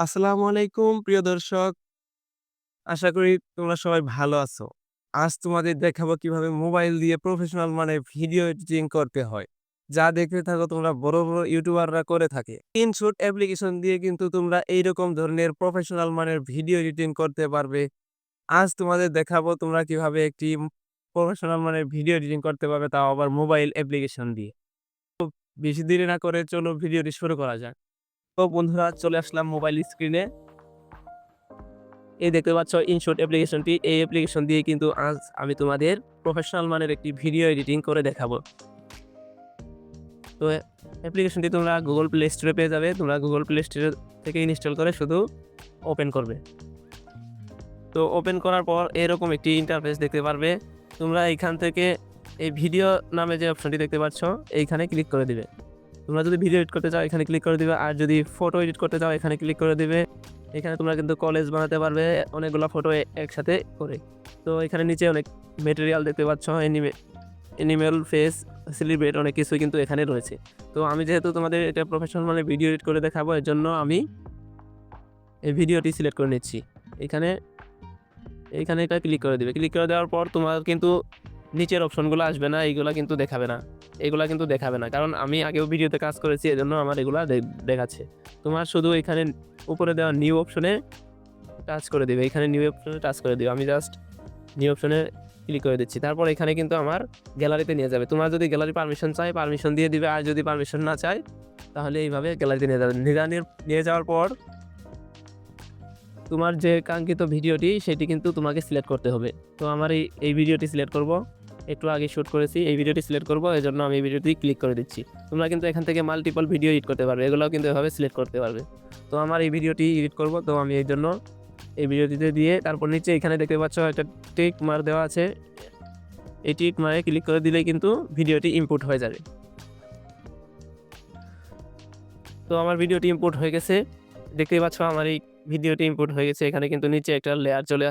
আসসালামু আলাইকুম প্রিয় দর্শক। আশা করি তোমরা সবাই ভালো আছো। আজ তোমাদের দেখাবো কিভাবে মোবাইল দিয়ে প্রফেশনাল মানে ভিডিও এডিটিং করতে হয়। যা দেখতে থাকো তোমরা বড় ইউটিউবাররা করে থাকে। ইনশট অ্যাপ্লিকেশন দিয়ে কিন্তু তোমরা এইরকম ধরনের প্রফেশনাল মানের ভিডিও এডিটিং করতে পারবে। আজ তোমাদের দেখাবো তোমরা কিভাবে একটি প্রফেশনাল মানের ভিডিও এডিটিং করতে পারবে, তাও আবার মোবাইল অ্যাপ্লিকেশন দিয়ে। বেশি দেরি না করে চলো ভিডিওটি শুরু করা যাক। তো বন্ধুরা চলে আসলাম মোবাইল স্ক্রিনে। এই দেখতে পাচ্ছ ইনশট অ্যাপ্লিকেশনটি। এই অ্যাপ্লিকেশন দিয়ে কিন্তু আজ আমি তোমাদের প্রফেশনাল মানের একটি ভিডিও এডিটিং করে দেখাবো। তো অ্যাপ্লিকেশনটি তোমরা গুগল প্লে স্টোরে পেয়ে যাবে। তোমরা গুগল প্লে স্টোর থেকে ইনস্টল করে শুধু ওপেন করবে। তো ওপেন করার পর এরকম একটি ইন্টারফেস দেখতে পারবে। তোমরা এইখান থেকে এই ভিডিও নামে যে অপশনটি দেখতে পাচ্ছ এইখানে ক্লিক করে দিবে। তোমরা যদি ভিডিও এডিট করতে চাও এখানে ক্লিক করে দিবে, আর যদি ফটো এডিট করতে চাও এখানে ক্লিক করে দিবে। এখানে তোমরা কিন্তু কলেজ বানাতে পারবে অনেকগুলো ফটো একসাথে করে। তো এখানে নিচে অনেক ম্যাটেরিয়াল দেখতে পাচ্ছ, অ্যানিমেল, ফেস, সেলিব্রেট, অনেক কিছুই কিন্তু এখানে রয়েছে। তো আমি যেহেতু তোমাদের এটা প্রফেশনাল মানে ভিডিও এডিট করে দেখাবো, এর জন্য আমি এই ভিডিওটি সিলেক্ট করে নিচ্ছি। এইখানে এটা ক্লিক করে দিবে। ক্লিক করে দেওয়ার পর তোমার কিন্তু নিচের অপশনগুলো আসবে না, এইগুলা কিন্তু দেখাবে না। এগুলা কিন্তু দেখাবে না, কারণ আমি আগেও ভিডিওতে কাজ করেছি, এজন্য আমার এগুলা দেখাচ্ছে। তোমার শুধু এখানে উপরে দেওয়া নিউ অপশনে টাচ করে দিবে। এখানে নিউ অপশনে টাচ করে দিবে। আমি জাস্ট নিউ অপশনে ক্লিক করে দিচ্ছি। তারপর এখানে কিন্তু আমার গ্যালারিতে নিয়ে যাবে। তোমার যদি গ্যালারি পারমিশন চাই পারমিশন দিয়ে দিবে, আর যদি পারমিশন না চাই তাহলে এইভাবে গ্যালারিতে নিয়ে যাবে। নিয়ে যাওয়ার পর তোমার যে কাঙ্ক্ষিত ভিডিওটি সেটি কিন্তু তোমাকে সিলেক্ট করতে হবে। তো আমার এই ভিডিওটি সিলেক্ট করব। একটু আগে শ্যুট করেছি, এই ভিডিওটি সিলেক্ট করব, এজন্য আমি এই ভিডিওটি ক্লিক করে দিচ্ছি। তোমরা কিন্তু এখান থেকে মাল্টিপল ভিডিও এডিট করতে পারবে, এগুলোও কিন্তু এভাবে সিলেক্ট করতে পারবে। তো আমার এই ভিডিওটি এডিট করব, তো আমি এই জন্য এই ভিডিওটিতে দিয়ে তারপর নিচে এখানে দেখতে পাচ্ছ একটা টিক মার্ক দেওয়া আছে। এই টিক মার্কে ক্লিক করে দিলেই কিন্তু ভিডিওটি ইম্পোর্ট হয়ে যাবে। তো আমার ভিডিওটি ইম্পোর্ট হয়ে গেছে, দেখতেই পাচ্ছ আমার এই ভিডিওটি ইম্পোর্ট হয়ে গেছে। এখানে কিন্তু নিচে একটা লেয়ার চলে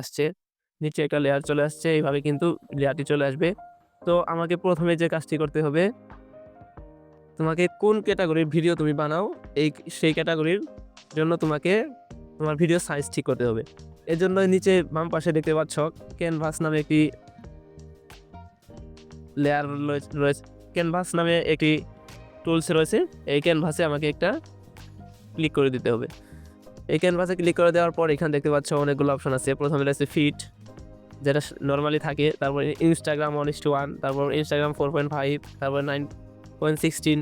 আসছে, এইভাবে কিন্তু লেয়ারটি চলে আসবে। তো আমাকে প্রথমে যে কাজটি করতে হবে, তোমাকে কোন ক্যাটাগরির ভিডিও তুমি বানাও সেই ক্যাটাগরির জন্য তোমাকে তোমার ভিডিও সাইজ ঠিক করতে হবে। এর জন্য নিচে বাম পাশে দেখতে পাচ্ছ ক্যানভাস নামে একটি লেয়ার রয়েছে। ক্যানভাস নামে একটি টুলস রয়েছে। এই ক্যানভাসে আমাকে একটা ক্লিক করে দিতে হবে। এই ক্যানভাসে ক্লিক করে দেওয়ার পর এখানে দেখতে পাচ্ছ অনেকগুলো অপশন আছে। প্রথমে রয়েছে ফিট, যেটা নর্মালি থাকে, তারপর ইনস্টাগ্রাম 1:1, তারপর ইনস্টাগ্রাম 4.5, তারপর 9.16,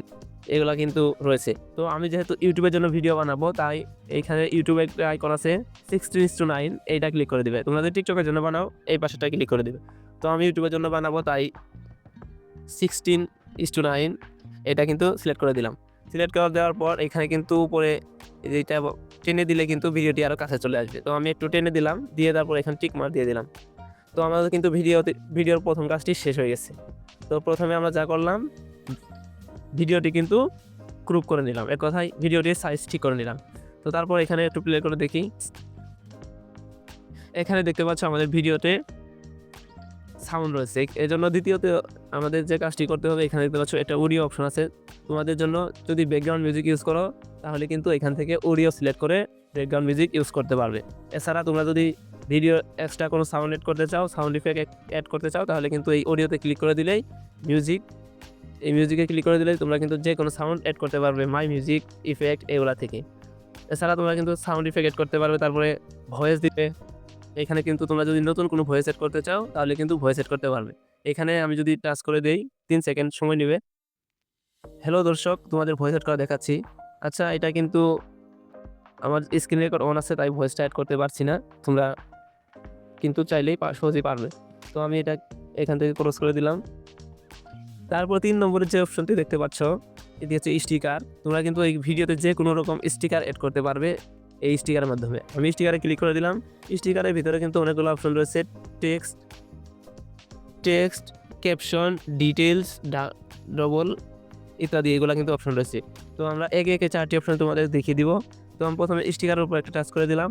এগুলো কিন্তু রয়েছে। তো আমি যেহেতু ইউটিউবের জন্য ভিডিও বানাবো, তাই এইখানে ইউটিউবে একটা আইকন আছে 16:9, এইটা ক্লিক করে দিবে। তোমরা যদি টিকটকের জন্য বানাও এই পাশেটা ক্লিক করে দিবে। তো আমি ইউটিউবের জন্য বানাবো, তাই 16:9 এটা কিন্তু সিলেক্ট করে দিলাম। সিলেক্ট করে দেওয়ার পর এখানে কিন্তু উপরে এইটা টেনে দিলে কিন্তু ভিডিওটি আরও কাছে চলে আসবে। তো আমি একটু টেনে দিলাম, দিয়ে তারপর এখানে টিক মার্ক দিয়ে দিলাম। তো আমাদের কিন্তু ভিডিওর প্রথম কাজটি শেষ হয়ে গেছে। তো প্রথমে আমরা যা করলাম, ভিডিওটি কিন্তু ক্রপ করে নিলাম, এক কথায় ভিডিওটির সাইজ ঠিক করে নিলাম। তো তারপর এখানে একটু প্লে করে দেখি। এখানে দেখতে পাচ্ছ আমাদের ভিডিওতে সাউন্ড রয়েছে। এই জন্য দ্বিতীয়ত আমাদের যে কাজটি করতে হবে, এখানে দেখতে পাচ্ছ একটা অডিও অপশন আছে। তোমাদের জন্য যদি ব্যাকগ্রাউন্ড মিউজিক ইউজ করো তাহলে কিন্তু এখান থেকে অডিও সিলেক্ট করে ব্যাকগ্রাউন্ড মিউজিক ইউজ করতে পারবে। এছাড়া তোমরা যদি ভিডিও এক্সট্রা কোনো সাউন্ড এড করতে চাও, সাউন্ড ইফেক্ট অ্যাড করতে চাও, তাহলে কিন্তু এই অডিওতে ক্লিক করে দিলেই মিউজিকে ক্লিক করে দিলেই তোমরা কিন্তু যে কোনো সাউন্ড অ্যাড করতে পারবে, মাই মিউজিক, ইফেক্ট, এগুলা থেকে। এছাড়া তোমরা কিন্তু সাউন্ড ইফেক্ট অ্যাড করতে পারবে, তারপরে ভয়েস দিবে। এখানে কিন্তু তোমরা যদি নতুন কোনো ভয়েস সেট করতে চাও তাহলে কিন্তু ভয়েস সেট করতে পারবে। এখানে আমি যদি টাচ করে দেই 3 সেকেন্ড সময় নেবে। হ্যালো দর্শক, তোমাদের ভয়েস সেট করা দেখাচ্ছি। আচ্ছা, এটা কিন্তু আমার স্ক্রিন রেকর্ড অন আছে, তাই ভয়েসটা অ্যাড করতে পারছি না। তোমরা কিন্তু চাইলেই সহজেই পারবে। তো আমি এটা এখান থেকে ক্রস করে দিলাম। তারপর 3 নম্বরের যে অপশনটি দেখতে পাচ্ছ, এটি হচ্ছে স্টিকার। তোমরা কিন্তু এই ভিডিওতে যে কোনো রকম স্টিকার অ্যাড করতে পারবে এই স্টিকারের মাধ্যমে। আমি স্টিকারে ক্লিক করে দিলাম। স্টিকারের ভিতরে কিন্তু অনেকগুলো অপশন রয়েছে, টেক্সট, ক্যাপশন, ডিটেলস, ডবল ইত্যাদি, এগুলো কিন্তু অপশন রয়েছে। তো আমরা একে একে 4টি অপশন তোমাদের দেখিয়ে দিব। তো আমি প্রথমে স্টিকারের উপর একটা টাচ করে দিলাম।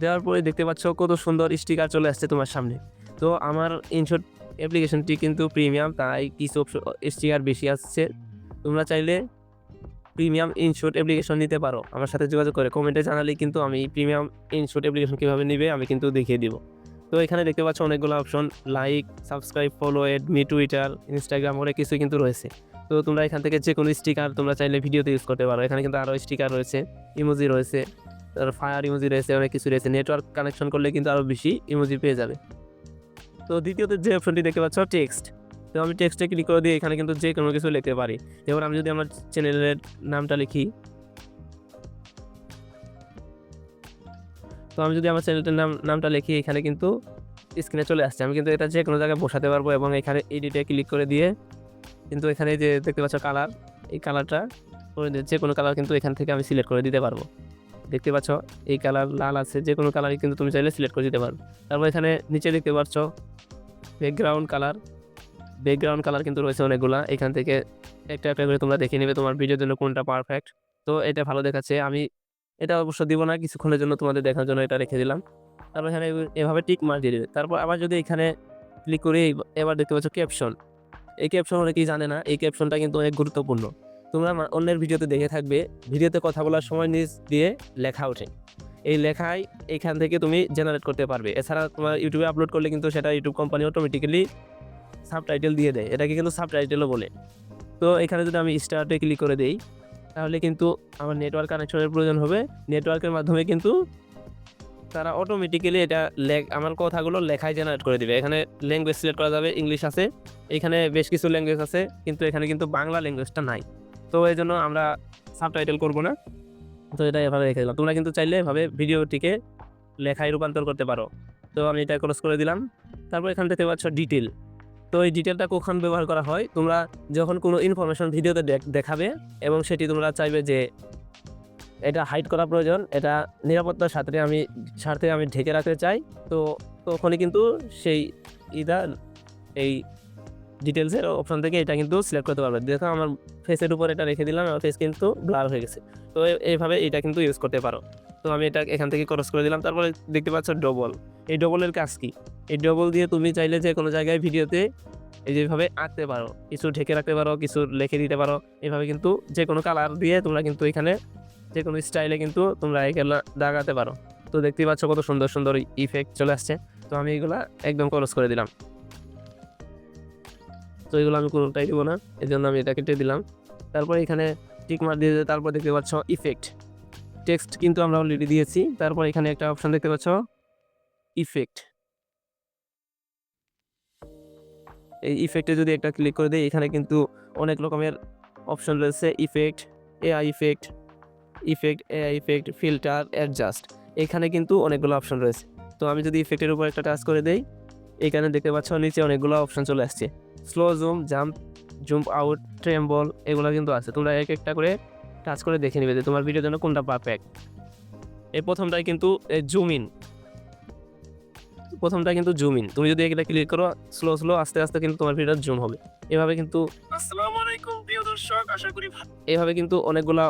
দেওয়ার পরে দেখতে পাচ্ছ কত সুন্দর স্টিকার চলে আসছে তোমার সামনে। তো আমার ইনশট অ্যাপ্লিকেশনটি কিন্তু প্রিমিয়াম, তাই কিছু স্টিকার বেশি আসছে। তোমরা চাইলে প্রিমিয়াম ইনশুট অ্যাপ্লিকেশন নিতে পারো। আমার সাথে যোগাযোগ করে কমেন্টে জানালেই কিন্তু আমি প্রিমিয়াম ইনশুট অ্যাপ্লিকেশন কীভাবে নিবে আমি কিন্তু দেখিয়ে দিব। তো এখানে দেখতে পাচ্ছ অনেকগুলো option, like, subscribe, follow, add me, Twitter, Instagram, অনেক কিছু কিন্তু রয়েছে। তো তোমরা এখান থেকে যে কোনো স্টিকার তোমরা চাইলে ভিডিওতে ইউজ করতে পারো। এখানে কিন্তু আরও স্টিকার রয়েছে, ইমোজি রয়েছে, তারপর ফায়ার ইমোজি রয়েছে, অনেক কিছু রয়েছে। নেটওয়ার্ক কানেকশন করলে কিন্তু আরও বেশি ইমোজি পেয়ে যাবে। তো দ্বিতীয়ত যে অপশনটি দেখতে পাচ্ছ টেক্সট। তো আমি টেক্সটে ক্লিক করে দিয়ে এখানে কিন্তু যে কোনো কিছু লিখতে পারি। যেমন আমি যদি আমার চ্যানেলের নামটা লিখি, তো আমি যদি আমার চ্যানেলটার নামটা লিখি এখানে কিন্তু স্ক্রিনে চলে আসছে। আমি কিন্তু এটা যে কোনো জায়গায় বসাতে পারবো এবং এখানে এডিটে ক্লিক করে দিয়ে কিন্তু এখানে যে দেখতে পাচ্ছ কালার, এই কালারটা করে দিয়ে যে কোনো কালার কিন্তু এখান থেকে আমি সিলেক্ট করে দিতে পারবো। দেখতে পাচ্ছ এই কালার লাল আছে, যে কোনো কালারই কিন্তু তুমি চাইলে সিলেক্ট করে দিতে পারো। তারপর এখানে নিচে দেখতে পাচ্ছ ব্যাকগ্রাউন্ড কালার কিন্তু রয়েছে অনেকগুলা। এখান থেকে একটা একটা করে তোমরা দেখে নেবে তোমার ভিডিওর জন্য কোনটা পারফেক্ট। তো এটা ভালো দেখাচ্ছে, আমি এটা অবশ্য দিব না, কিছুক্ষণের জন্য তোমাদের দেখার জন্য এটা রেখে দিলাম। তারপর এখানে এভাবে টিক মার্ক দিয়ে দেবে। তারপর আবার যদি এখানে ক্লিক করি, এবার দেখতে পাচ্ছ ক্যাপশন। এই ক্যাপশন অনেকেই জানে না, এই ক্যাপশনটা কিন্তু অনেক গুরুত্বপূর্ণ। তোমরা অন্যের ভিডিওতে দেখে থাকবে, ভিডিওতে কথা বলার সময় নিচ দিয়ে লেখা ওঠে, এই লেখায় এখান থেকে তুমি জেনারেট করতে পারবে। এছাড়া তোমার ইউটিউবে আপলোড করলে কিন্তু সেটা ইউটিউব কোম্পানি অটোমেটিক্যালি সাবটাইটেল দিয়ে দেয়, এটাকে কিন্তু সাবটাইটেলও বলে। তো এখানে যদি আমি স্টার্টে ক্লিক করে দেই তাহলে কিন্তু আমার নেটওয়ার্ক কানেকশনের প্রয়োজন হবে। নেটওয়ার্কের মাধ্যমে কিন্তু তারা অটোমেটিক্যালি এটা আমার কথাগুলো লেখায় জেনারেট করে দিবে। এখানে ল্যাঙ্গুয়েজ সিলেক্ট করা যাবে, ইংলিশ আছে, এখানে বেশ কিছু ল্যাঙ্গুয়েজ আছে, কিন্তু এখানে কিন্তু বাংলা ল্যাঙ্গুয়েজটা নাই। তো এই জন্য আমরা সাবটাইটেল করবো না, তো এটা এভাবে রেখে দিলাম। তোমরা কিন্তু চাইলে এভাবে ভিডিওটিকে লেখায় রূপান্তর করতে পারো। তো আমি এটা ক্রস করে দিলাম। তারপর এখান থেকে পাচ্ছ ডিটেল। তো এই ডিটেলটা কখন ব্যবহার করা হয়, তোমরা যখন কোনো ইনফরমেশন ভিডিওতে দেখাবে এবং সেটি তোমরা চাইবে যে এটা হাইড করা প্রয়োজন, এটা নিরাপত্তার স্বার্থে আমি ঢেকে রাখতে চাই, তো তখনই কিন্তু সেই এই ডিটেলসের অপশন থেকে এটা কিন্তু সিলেক্ট করতে পারবে। দেখো আমার ফেসের উপর এটা রেখে দিলাম, আমার ফেস কিন্তু ব্লার হয়ে গেছে। তো এইভাবে এটা কিন্তু ইউজ করতে পারো। তো আমি এটা এখান থেকে ক্রস করে দিলাম। তারপরে দেখতে পাচ্ছ ডবল। এই ডবলের কাজ কি? এই ডবল দিয়ে তুমি চাইলে যে কোনো জায়গায় ভিডিওতে এই যেভাবে আঁকতে পারো, কিছু ঢেকে রাখতে পারো, কিছু লিখে দিতে পারো। এভাবে কিন্তু যে কোনো কালার দিয়ে তোমরা কিন্তু এখানে যে কোনো স্টাইলে কিন্তু তোমরা এগুলো দাগাতে পারো। তো দেখতেই পাচ্ছ কত সুন্দর সুন্দর ইফেক্ট চলে আসছে। তো আমি এগুলা একদম ক্রস করে দিলাম। তো এগুলো আমি কোনোটাই দেবো না, এই জন্য আমি এটা কেটে দিলাম। তারপর এখানে টিক মার্ক দিয়ে তারপর দেখতে পাচ্ছ ইফেক্ট। টেক্সট কিন্তু আমরা অলরেডি দিয়েছি। তারপর এখানে একটা অপশন দেখতে পাচ্ছ ইফেক্ট। এই ইফেক্টে যদি একটা ক্লিক করে দিই, এখানে কিন্তু অনেক রকমের অপশন রয়েছে, effect, AI effect, AI effect, filter, adjust. এখানে কিন্তু অনেকগুলো অপশন রয়েছে। তো আমি যদি ইফেক্টের উপর একটা টাচ করে দেই, এখানে দেখতে পাচ্ছ নিচে অনেকগুলো অপশন চলে আসছে, slow zoom, jump, zoom out, tremble, এগুলো কিন্তু আছে। তোমরা এক একটা করে টাচ করে দেখে নেবে যে তোমার ভিডিওর জন্য কোনটা পারফেক্ট। এই প্রথমটাই কিন্তু জুম ইন। তুমি যদি এগুলা ক্লিক করো, স্লো আস্তে আস্তে কিন্তু তোমার ভিডিও জুম হবে। এভাবে কিন্তু আসসালামু আলাইকুম প্রিয় দর্শক, আশা করি এভাবে কিন্তু অনেকগুলা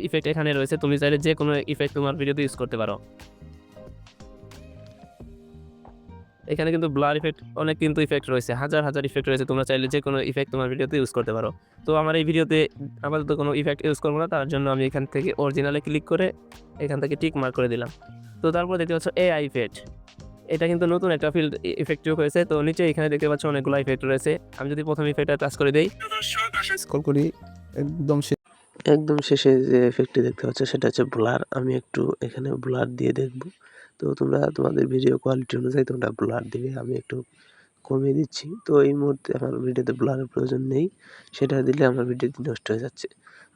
ইফেক্ট এখানে রয়েছে। তুমি চাইলে যে কোনো ইফেক্ট তোমার ভিডিওতে ইউজ করতে পারো। এখানে কিন্তু ব্লার ইফেক্ট, অনেক কিন্তু ইফেক্ট রয়েছে, হাজার ইফেক্ট রয়েছে। তোমরা চাইলে যে কোনো ইফেক্ট তোমার ভিডিওতে ইউজ করতে পারো। তো আমার এই ভিডিওতে আপাতত কোনো ইফেক্ট ইউজ করবো না, তার জন্য আমি এখান থেকে অরিজিনালে ক্লিক করে এখান থেকে টিক মার্ক করে দিলাম। তো তারপর দেখতে পাচ্ছ এআই ইফেক্ট। এটা কিন্তু নতুন একটা ফিল্ড ইফেক্ট যোগ হয়েছে। তো নিচে এখানে দেখতে পাচ্ছ অনেকগুলো ইফেক্ট রয়েছে। আমি যদি প্রথম ইফেক্টটা টাচ করে দেই, স্ক্রল করি, একদম শেষে যে এফেক্টটি দেখতে পাচ্ছ সেটা হচ্ছে ব্লার। আমি একটু এখানে ব্লার দিয়ে দেখব। তো তোমরা তোমাদের ভিডিও কোয়ালিটি অনুযায়ী তোমরা ব্লার দিবে, আমি একটু কমিয়ে দিচ্ছি। তো এই মুহূর্তে আমার ভিডিওতে ব্লারের প্রয়োজন নেই, সেটা দিলে আমার ভিডিওটি নষ্ট হয়ে যাচ্ছে।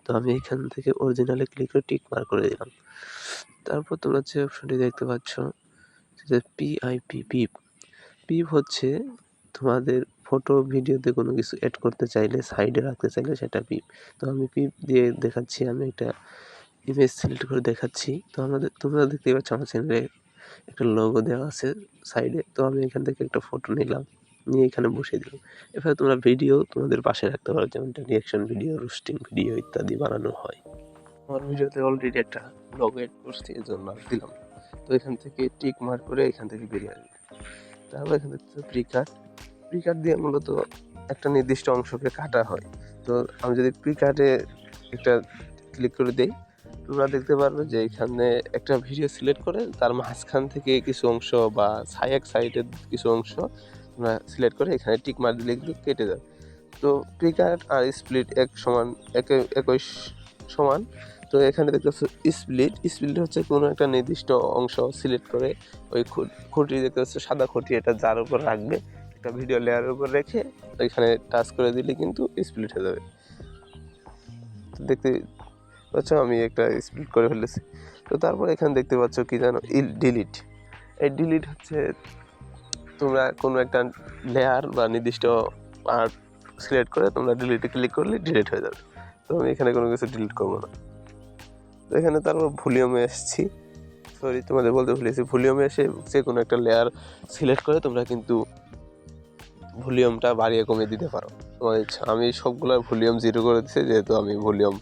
তো আমি এখান থেকে অরিজিনালে ক্লিক করে টিক মার্ক করে দিলাম। তারপর তোমরা যে অপশনটি দেখতে পাচ্ছ সেটা পিপ হচ্ছে তোমাদের ফটো ভিডিওতে কোনো কিছু অ্যাড করতে চাইলে, সাইডে রাখতে চাইলে সেটা পিপ। তো আমি পিপ দিয়ে দেখাচ্ছি, আমি একটা ইমেজ সিলেক্ট করে দেখাচ্ছি। তো তোমরা দেখতেই পাচ্ছ আমার চ্যানেলে একটা লোগো দেওয়া আছে সাইডে। তো আমি এখান থেকে একটা ফটো নিলাম, নিয়ে এখানে বসিয়ে দিলাম। এভাবে তোমরা ভিডিও তোমাদের পাশে রাখতে পারো, যেমনটা রিয়াকশন ভিডিও, রোস্টিং ভিডিও ইত্যাদি বানানো হয়। আমার ভিডিওতে অলরেডি একটা লোগো অ্যাড করছি, এর জন্য দিলাম। তো এখান থেকে টিক মার্ক করে এখান থেকে বেরিয়ে আসবে। তারপর এখান থেকে প্রিকাট দিয়ে মূলত একটা নির্দিষ্ট অংশকে কাটা হয়। তো আমি যদি প্রিকাটে একটা ক্লিক করে দেই, তোমরা দেখতে পারবে যে এখানে একটা ভিডিও সিলেক্ট করে তার মাঝখান থেকে কিছু অংশ বা সাইডের কিছু অংশ তোমরা সিলেক্ট করে এখানে টিক মার দিলে কিন্তু কেটে যাবে। তো পিকআর্ট আর স্প্লিট একই সমান। তো এখানে দেখতে পাচ্ছ স্প্লিট হচ্ছে কোনো একটা নির্দিষ্ট অংশ সিলেক্ট করে ওই খুঁটি দেখতে পাচ্ছ সাদা খুঁটি, এটা যার উপর রাখবে, একটা ভিডিও লেয়ারের উপর রেখে ওইখানে টাচ করে দিলে কিন্তু স্প্লিট হয়ে যাবে। তো দেখতে পাচ্ছ আমি একটা স্প্লিট করে ফেলেছি। তো তারপর এখানে দেখতে পাচ্ছ কি জানো, ডিলিট। এই ডিলিট হচ্ছে তোমরা কোনো একটা লেয়ার বা নির্দিষ্ট পার্ট সিলেক্ট করে তোমরা ডিলিটে ক্লিক করলে ডিলিট হয়ে যাবে। তো আমি এখানে কোনো কিছু ডিলিট করবো না। তো এখানে তারপর ভলিউমে এসেছি, তোমাদের বলতে ভুলেছি, ভলিউমে এসে যে কোনো একটা লেয়ার সিলেক্ট করে তোমরা কিন্তু ভলিউমটা বাড়িয়ে কমিয়ে দিতে পারো, তোমার ইচ্ছা। আমি সবগুলোর ভলিউম 0 করে দিচ্ছি, যেহেতু আমি ভলিউম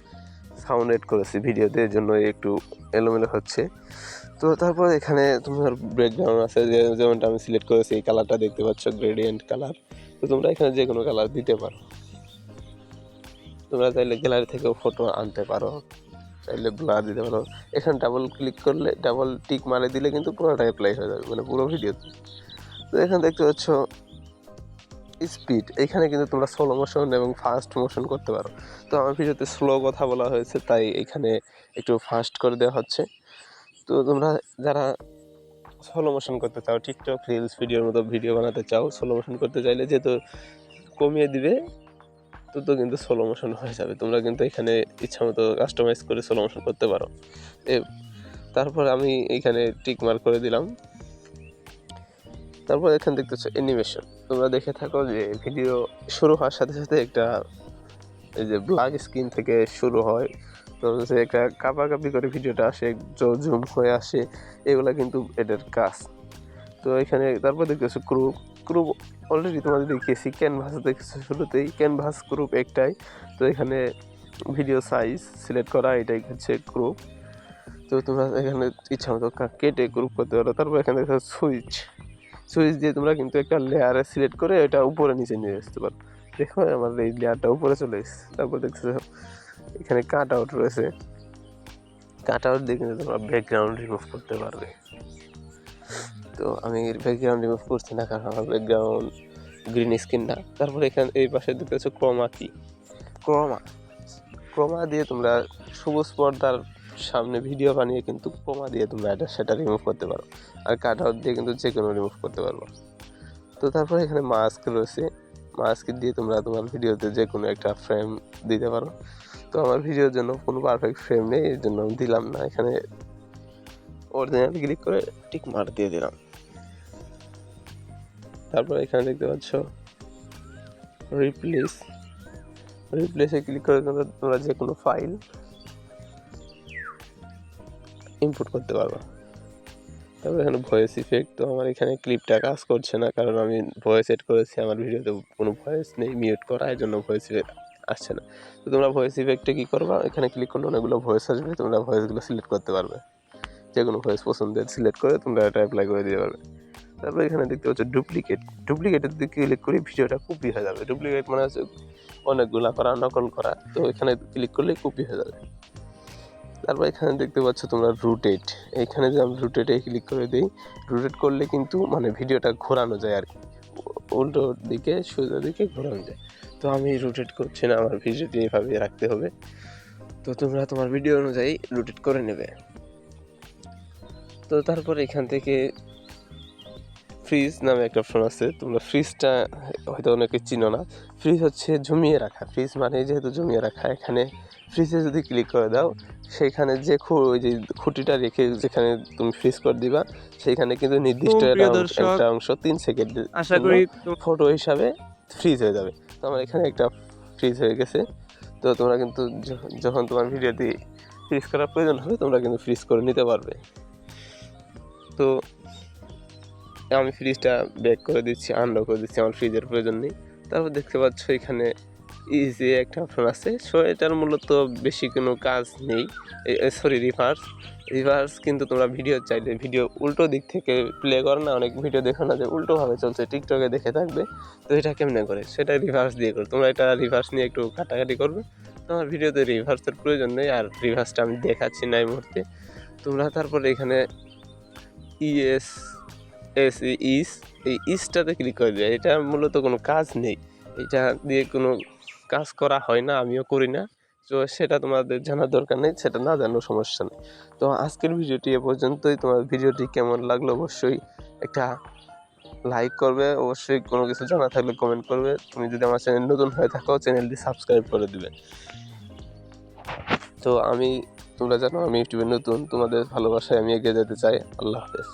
সাউন্ড এড করেছি ভিডিওতে, এর জন্য একটু এলোমেলো হচ্ছে। তো তারপর এখানে তোমার ব্যাকগ্রাউন্ড আছে, যেমনটা আমি সিলেক্ট করেছি, এই কালারটা দেখতে পাচ্ছ গ্রেডিয়েন্ট কালার। তো তোমরা এখানে যে কোনো কালার দিতে পারো, তোমরা চাইলে গ্যালারি থেকেও ফটো আনতে পারো, চাইলে ব্লার দিতে পারো। এখানে ডাবল ক্লিক করলে, ডাবল টিক মারে দিলে কিন্তু পুরোটা অ্যাপ্লাই হয়ে যাবে, মানে পুরো ভিডিওতে। তো এখানে দেখতে পাচ্ছ স্পিড, এখানে কিন্তু তোমরা স্লো মোশন এবং ফাস্ট মোশন করতে পারো। তো আমার ভিডিওতে স্লো কথা বলা হয়েছে, তাই এখানে একটু ফাস্ট করে দেওয়া হচ্ছে। তো তোমরা যারা স্লো মোশন করতে চাও, টিকটক রিলস ভিডিওর মতো ভিডিও বানাতে চাও, স্লো মোশন করতে চাইলে যেহেতু কমিয়ে দিবে, তো কিন্তু স্লো মোশন হয়ে যাবে। তোমরা কিন্তু এখানে ইচ্ছা মতো কাস্টমাইজ করে স্লো মোশন করতে পারো। তারপর আমি এখানে টিক মার্ক করে দিলাম। তারপর এখানে দেখতেছো অ্যানিমেশন, তোমরা দেখে থাকো যে ভিডিও শুরু হওয়ার সাথে সাথে একটা এই যে ব্ল্যাক স্ক্রিন থেকে শুরু হয়, তো হচ্ছে একটা কাঁপাকাঁপি করে ভিডিওটা আসে, জুম হয়ে আসে, এগুলা কিন্তু এটার কাজ। তো এখানে তারপর দেখতেছো গ্রুপ অলরেডি তোমাদের দেখিয়েছি, ক্যানভাস দেখেছো শুরুতেই, ক্যানভাস গ্রুপ একটাই। তো এখানে ভিডিও সাইজ সিলেক্ট করা, এটাই হচ্ছে গ্রুপ। তো তোমরা এখানে ইচ্ছা মতো কেটে গ্রুপ করতে পারো। তারপর এখানে দেখো সুইচ দিয়ে তোমরা কিন্তু একটা লেয়ারে সিলেক্ট করে এটা উপরে নিচে নিয়ে আসতে পারো। দেখো আমার এই লেয়ারটা উপরে চলে এসেছে। তারপর দেখছো এখানে কাট আউট রয়েছে, কাট আউট দিয়ে কিন্তু তোমরা ব্যাকগ্রাউন্ড রিমুভ করতে পারবে। তো আমি ব্যাকগ্রাউন্ড রিমুভ করছি না, কারণ আমার ব্যাকগ্রাউন্ড গ্রিন স্ক্রিন না। তারপর এখানে এই পাশে দেখতে পাচ্ছ ক্রোমা দিয়ে তোমরা সবুজ পর্দার সামনে ভিডিও বানিয়ে কিন্তু ক্রোমা দিয়ে তোমরা সেটা রিমুভ করতে পারো। আর কাট আউট দিয়ে কিন্তু যে কোনো রিমুভ করতে পারবো। তো তারপরে এখানে মাস্ক রয়েছে, মাস্ক দিয়ে তোমরা তোমার ভিডিওতে যে কোনো একটা ফ্রেম দিতে পারো। তো আমার ভিডিওর জন্য কোনো পারফেক্ট ফ্রেম নেই, এর জন্য আমি দিলাম না, এখানে অরিজিনাল ক্লিক করে টিক মার দিয়ে দিলাম। তারপর এখানে দেখতে পাচ্ছ রিপ্লেসে ক্লিক করে তোমরা যে কোনো ফাইল ইনপুট করতে পারবো। তারপর এখানে ভয়েস ইফেক্ট, তো আমার এখানে ক্লিপটা কাজ করছে না, কারণ আমি ভয়েস সেট করেছি, আমার ভিডিওতে কোনো ভয়েস নেই, মিউট করা, এর জন্য ভয়েস আসছে না। তো তোমরা ভয়েস ইফেক্টে কী করবা, এখানে ক্লিক করলে অনেকগুলো ভয়েস আসবে, তোমরা ভয়েসগুলো সিলেক্ট করতে পারবে, যে কোনো ভয়েস পছন্দের সিলেক্ট করে তোমরা এটা অ্যাপ্লাই করে দিতে পারবে। তারপর এখানে দেখতে পাচ্ছ ডুপ্লিকেটের দিকে ক্লিক করে ভিডিওটা কপি হয়ে যাবে। ডুপ্লিকেট মানে হচ্ছে অনেকগুলা করা, নকল করা, তো এখানে ক্লিক করলে কপি হয়ে যাবে। তারপর এখানে দেখতে পাচ্ছ তোমরা রোটেট, এইখানে যদি আমি রোটেটে ক্লিক করে দিই, রোটেট করলে কিন্তু মানে ভিডিওটা ঘোরানো যায় আর কি, উল্টো দিকে সোজা দিকে ঘোরানো যায়। তো আমি রোটেট করছি না, আমার ভিডিওটি এইভাবে রাখতে হবে। তো তোমরা তোমার ভিডিও অনুযায়ী রোটেট করে নেবে। তো তারপর এখান থেকে ফ্রিজ নামে একটা অপশন আছে, তোমরা ফ্রিজটা হয়তো অনেকে চিনো না। ফ্রিজ হচ্ছে জমিয়ে রাখা, ফ্রিজ মানে যেহেতু জমিয়ে রাখা, এখানে ফ্রিজে যদি ক্লিক করে দাও, সেইখানে যে ওই যে খুঁটিটা রেখে যেখানে তুমি ফ্রিজ করে দিবা, সেইখানে কিন্তু নির্দিষ্ট একটা অংশ 3 সেকেন্ড আশা করি ফটো হিসাবে ফ্রিজ হয়ে যাবে। তো আমার এখানে একটা ফ্রিজ হয়ে গেছে। তো তোমরা কিন্তু যখন তোমার ভিডিওটি ফ্রিজ করার প্রয়োজন হবে, তোমরা কিন্তু ফ্রিজ করে নিতে পারবে। তো আমি ফ্রিজটা ব্যাক করে দিচ্ছি, আনলক করে দিচ্ছি, আমার ফ্রিজের প্রয়োজন নেই। তারপর দেখতে পাচ্ছ এখানে ইজি একটা অপশন আছে। সো এটার মূলত বেশি কোনো কাজ নেই, রিভার্স কিন্তু তোমরা ভিডিও চাইলে ভিডিও উল্টো দিক থেকে প্লে করো না, অনেক ভিডিও দেখো না যে উল্টোভাবে চলছে, টিকটকে দেখে থাকবে। তো এটা কেমনে করে, সেটা রিভার্স দিয়ে করো। তোমরা এটা রিভার্স নিয়ে একটু কাটাকাটি করবে, তো আমার ভিডিওতে রিভার্সের প্রয়োজন নেই, আর রিভার্সটা আমি দেখাচ্ছি না এই মুহূর্তে। তোমরা তারপরে এখানে ইএস এস ইস এই ইসটাতে ক্লিক করে দেয়। এটা মূলত কোনো কাজ নেই, এটা দিয়ে কোনো কাজ করা হয় না, আমিও করি না। তো সেটা তোমাদের জানার দরকার নেই, সেটা না জানার সমস্যা নেই। তো আজকের ভিডিওটি এ পর্যন্তই। তোমার ভিডিওটি কেমন লাগলো অবশ্যই একটা লাইক করবে, অবশ্যই কোনো কিছু জানা থাকলে কমেন্ট করবে। তুমি যদি আমার চ্যানেল নতুন হয়ে থাকো, চ্যানেলটি সাবস্ক্রাইব করে দিবে। তো তোমরা জানো আমি ইউটিউবে নতুন, তোমাদের ভালোবাসায় আমি এগিয়ে যেতে চাই। আল্লাহ হাফেজ।